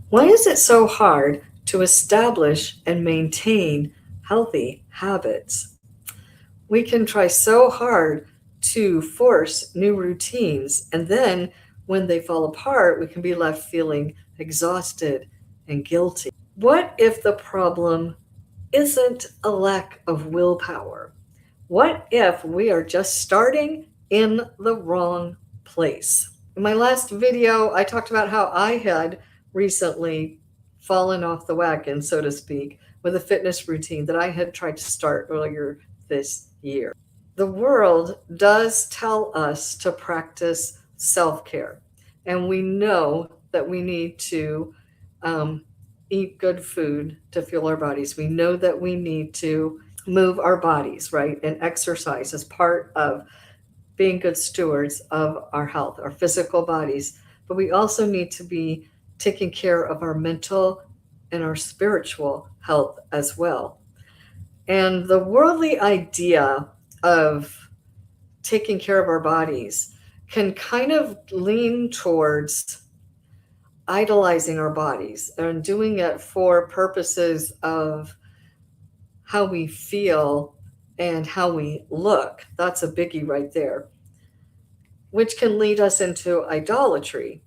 Why is it so hard to establish and maintain healthy habits? We can try so hard to force new routines, and then when they fall apart, we can be left feeling exhausted and guilty. What if the problem isn't a lack of willpower? What if we are just starting in the wrong place? In my last video, I talked about how I had recently fallen off the wagon, so to speak, with a fitness routine that I had tried to start earlier this year. The world does tell us to practice self care, and we know that we need to um, eat good food to fuel our bodies. We know that we need to move our bodies, right? And exercise is part of being good stewards of our health, our physical bodies. But we also need to be taking care of our mental and our spiritual health as well. And the worldly idea of taking care of our bodies can kind of lean towards idolizing our bodies and doing it for purposes of how we feel and how we look. That's a biggie right there, which can lead us into idolatry.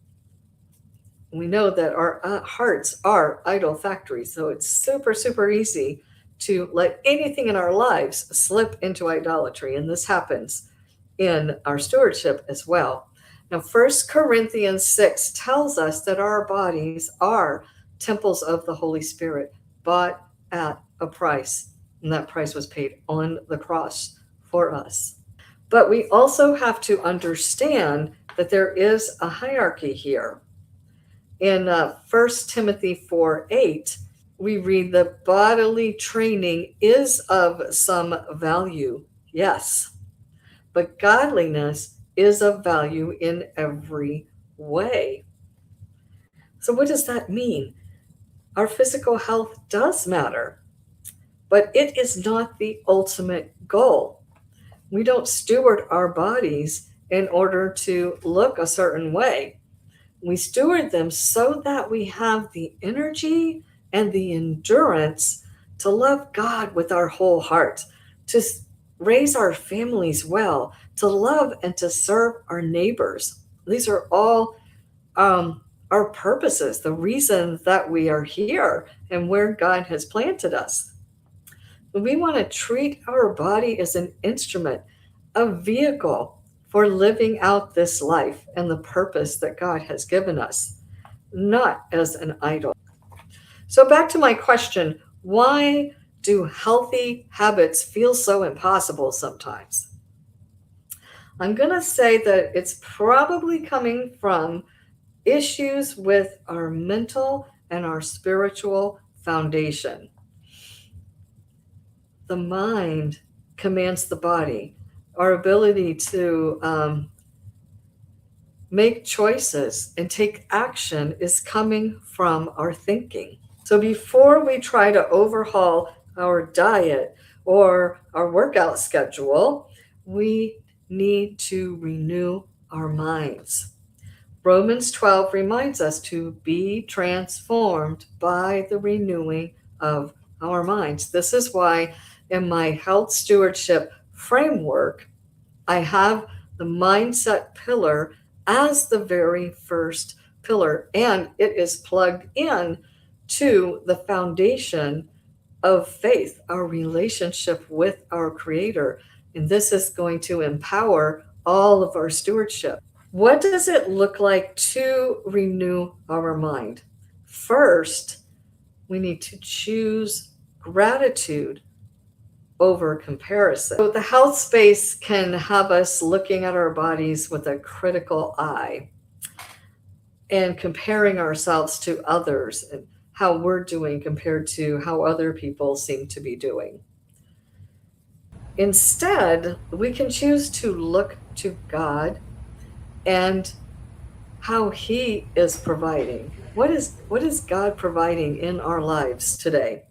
We know that our hearts are idol factories, so it's super, super easy to let anything in our lives slip into idolatry. And this happens in our stewardship as well. Now, 1 Corinthians 6 tells us that our bodies are temples of the Holy Spirit, bought at a price. And that price was paid on the cross for us. But we also have to understand that there is a hierarchy here. In 1 Timothy 4:8, we read that bodily training is of some value, yes, but godliness is of value in every way. So, what does that mean? Our physical health does matter, but it is not the ultimate goal. We don't steward our bodies in order to look a certain way. We steward them so that we have the energy and the endurance to love God with our whole heart, to raise our families well, to love and to serve our neighbors. These are all our purposes, the reasons that we are here and where God has planted us. We want to treat our body as an instrument, a vehicle for living out this life and the purpose that God has given us, not as an idol. So, back to my question, why do healthy habits feel so impossible sometimes? I'm going to say that it's probably coming from issues with our mental and our spiritual foundation. The mind commands the body. Our ability to make choices and take action is coming from our thinking. So before we try to overhaul our diet or our workout schedule, we need to renew our minds. Romans 12 reminds us to be transformed by the renewing of our minds. This is why in my health stewardship framework, I have the mindset pillar as the very first pillar, and it is plugged in to the foundation of faith, our relationship with our Creator. And this is going to empower all of our stewardship. What does it look like to renew our mind? First, we need to choose gratitude over comparison. So the health space can have us looking at our bodies with a critical eye and comparing ourselves to others and how we're doing compared to how other people seem to be doing. Instead, we can choose to look to God and how He is providing. What is God providing in our lives today?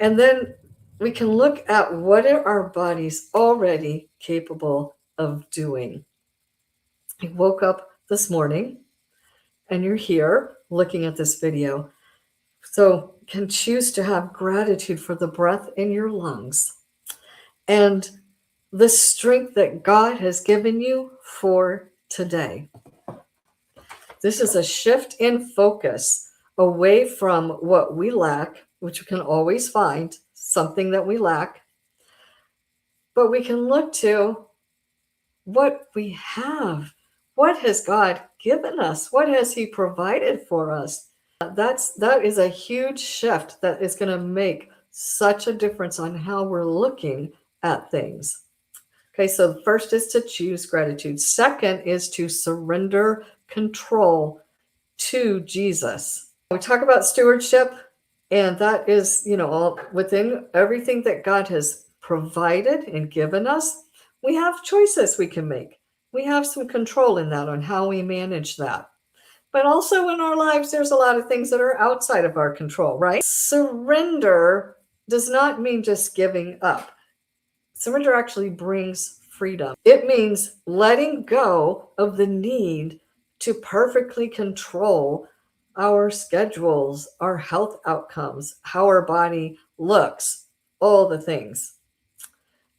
And then we can look at what are our bodies already capable of doing. I woke up this morning and you're here looking at this video. So you can choose to have gratitude for the breath in your lungs and the strength that God has given you for today. This is a shift in focus away from what we lack, which we can always find something that we lack, but we can look to what we have. What has God given us? What has He provided for us? That is a huge shift that is going to make such a difference on how we're looking at things. Okay, so the first is to choose gratitude. Second is to surrender control to Jesus. We talk about stewardship, and that is, all within everything that God has provided and given us. We have choices we can make. We have some control in that on how we manage that. But also in our lives, there's a lot of things that are outside of our control, right? Surrender does not mean just giving up. Surrender actually brings freedom. It means letting go of the need to perfectly control our schedules, our health outcomes, how our body looks, all the things.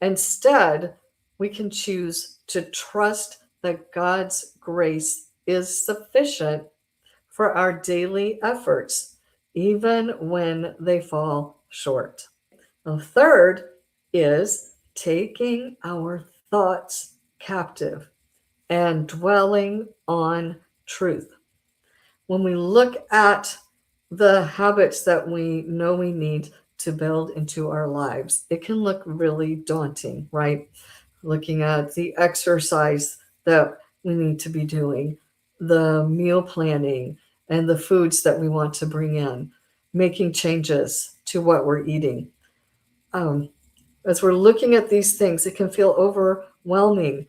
Instead, we can choose to trust that God's grace is sufficient for our daily efforts, even when they fall short. The third is taking our thoughts captive and dwelling on truth. When we look at the habits that we know we need to build into our lives, it can look really daunting, right? Looking at the exercise that we need to be doing, the meal planning, and the foods that we want to bring in, making changes to what we're eating. As we're looking at these things, it can feel overwhelming,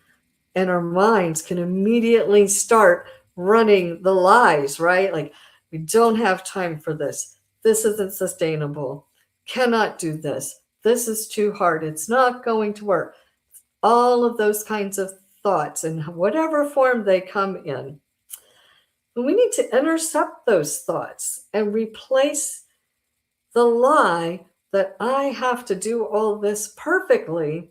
and our minds can immediately start running the lies, right? Like, we don't have time for this. This isn't sustainable. Cannot do this. This is too hard. It's not going to work. All of those kinds of thoughts, in whatever form they come in. But we need to intercept those thoughts and replace the lie that I have to do all this perfectly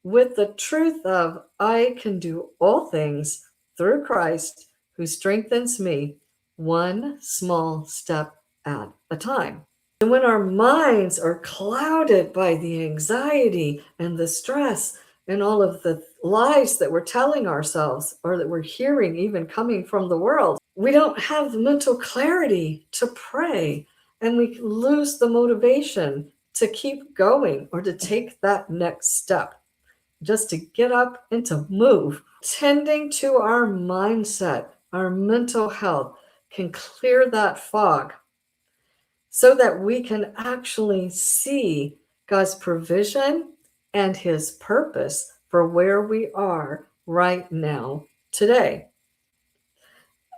with the truth of I can do all things through Christ who strengthens me, one small step at a time. And when our minds are clouded by the anxiety and the stress and all of the lies that we're telling ourselves or that we're hearing even coming from the world, we don't have the mental clarity to pray, and we lose the motivation to keep going or to take that next step. Just to get up and to move. Tending to our mindset, our mental health can clear that fog so that we can actually see God's provision and His purpose for where we are right now today.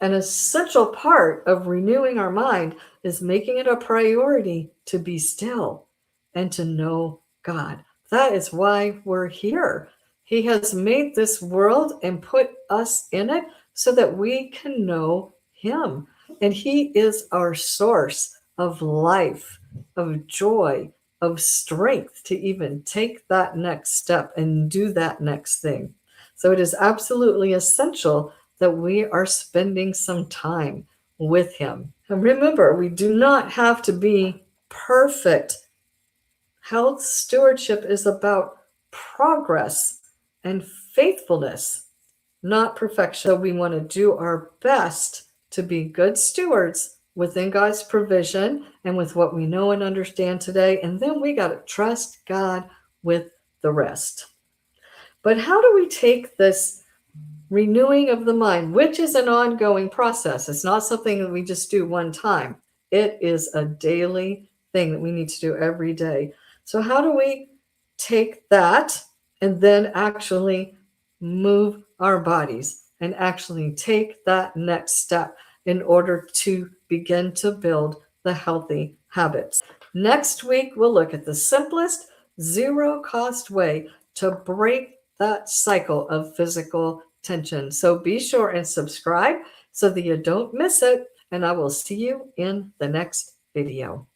An essential part of renewing our mind is making it a priority to be still and to know God. That is why we're here. He has made this world and put us in it so that we can know Him. And He is our source of life, of joy, of strength to even take that next step and do that next thing. So it is absolutely essential that we are spending some time with Him. And remember, we do not have to be perfect. Health stewardship is about progress and faithfulness, not perfection. So we want to do our best to be good stewards within God's provision and with what we know and understand today. And then we got to trust God with the rest. But how do we take this renewing of the mind, which is an ongoing process? It's not something that we just do one time. It is a daily thing that we need to do every day. So how do we take that and then actually move our bodies and actually take that next step in order to begin to build the healthy habits? Next week, we'll look at the simplest zero-cost way to break that cycle of physical tension. So be sure and subscribe so that you don't miss it. And I will see you in the next video.